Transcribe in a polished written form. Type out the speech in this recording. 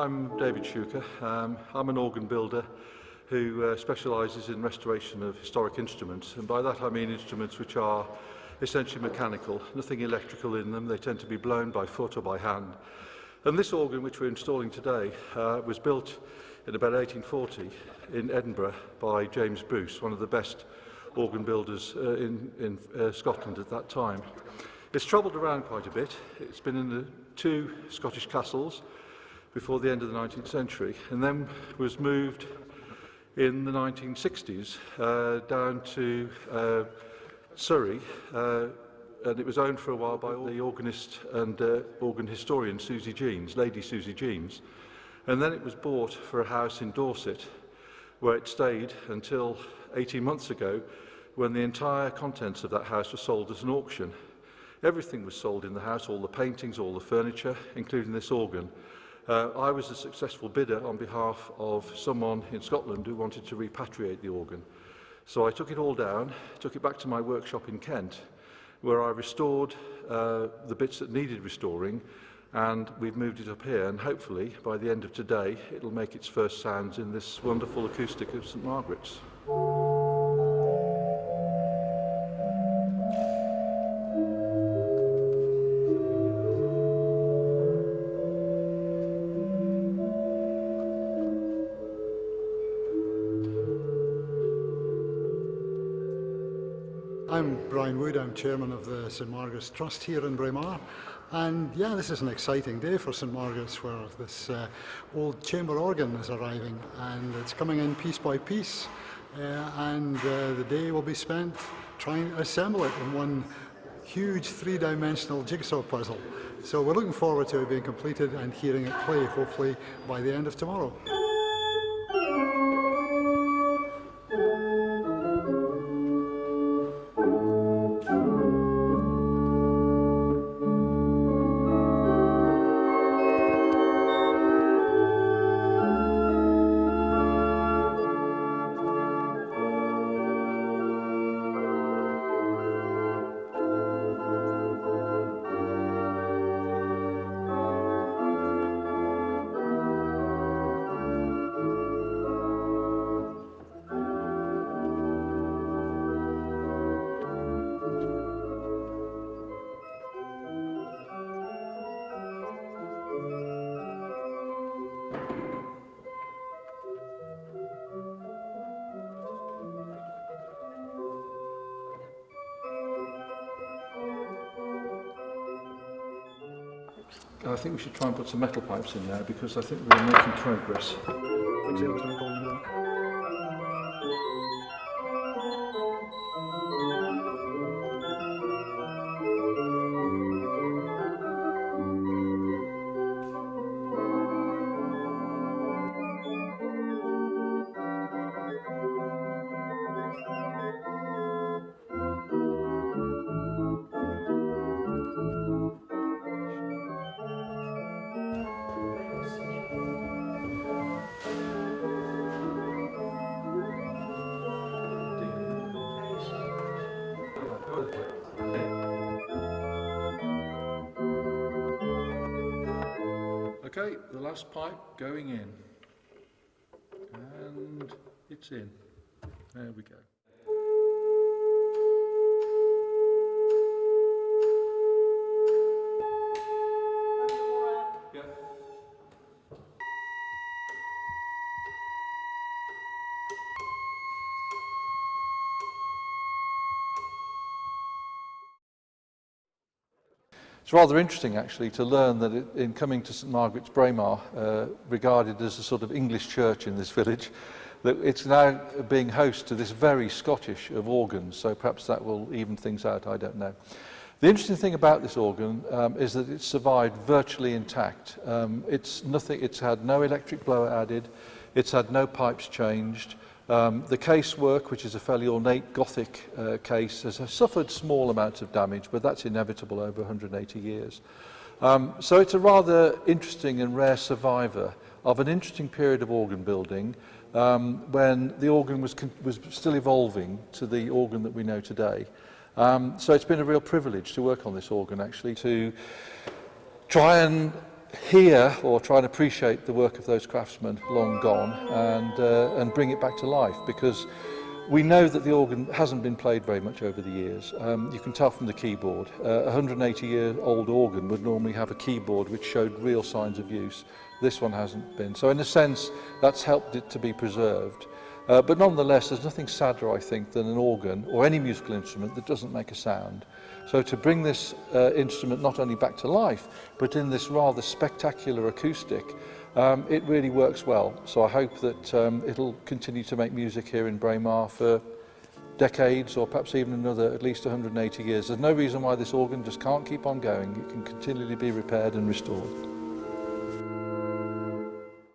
I'm David Shuker. I'm an organ builder who specialises in restoration of historic instruments, and by that I mean instruments which are essentially mechanical, nothing electrical in them. They tend to be blown by foot or by hand. And this organ which we're installing today was built in about 1840 in Edinburgh by James Bruce, one of the best organ builders in Scotland at that time. It's travelled around quite a bit. It's been in the two Scottish castles before the end of the 19th century, and then was moved in the 1960s down to Surrey, and it was owned for a while by the organist and organ historian Susie Jeans, Lady Susie Jeans, and then it was bought for a house in Dorset, where it stayed until 18 months ago, when the entire contents of that house were sold as an auction. Everything was sold in the house, all the paintings, all the furniture, including this organ. I was a successful bidder on behalf of someone in Scotland who wanted to repatriate the organ. So I took it all down, took it back to my workshop in Kent, where I restored the bits that needed restoring, and we've moved it up here, and hopefully by the end of today it'll make its first sounds in this wonderful acoustic of St Margaret's. I'm Brian Wood, I'm chairman of the St Margaret's Trust here in Braemar, and yeah, this is an exciting day for St Margaret's, where this old chamber organ is arriving, and it's coming in piece by piece, and the day will be spent trying to assemble it in one huge three-dimensional jigsaw puzzle. So we're looking forward to it being completed and hearing it play, hopefully by the end of tomorrow. I think we should try and put some metal pipes in there, because I think we're making progress. Okay, the last pipe going in, and it's in. There we go. Yeah. It's rather interesting, actually, to learn that in coming to St Margaret's Braemar, regarded as a sort of English church in this village, that it's now being host to this very Scottish of organs, so perhaps that will even things out, I don't know. The interesting thing about this organ is that it's survived virtually intact. It's had no electric blower added, it's had no pipes changed. The casework, which is a fairly ornate Gothic case, has suffered small amounts of damage, but that's inevitable over 180 years. So it's a rather interesting and rare survivor of an interesting period of organ building when the organ was still evolving to the organ that we know today. So it's been a real privilege to work on this organ, actually, to try and hear or try and appreciate the work of those craftsmen long gone and bring it back to life, because we know that the organ hasn't been played very much over the years. You can tell from the keyboard. A 180-year-old organ would normally have a keyboard which showed real signs of use. This one hasn't been. So in a sense, that's helped it to be preserved. But nonetheless, there's nothing sadder, I think, than an organ or any musical instrument that doesn't make a sound. So to bring this instrument not only back to life, but in this rather spectacular acoustic, it really works well. So I hope that it'll continue to make music here in Braemar for decades, or perhaps even another at least 180 years. There's no reason why this organ just can't keep on going. It can continually be repaired and restored.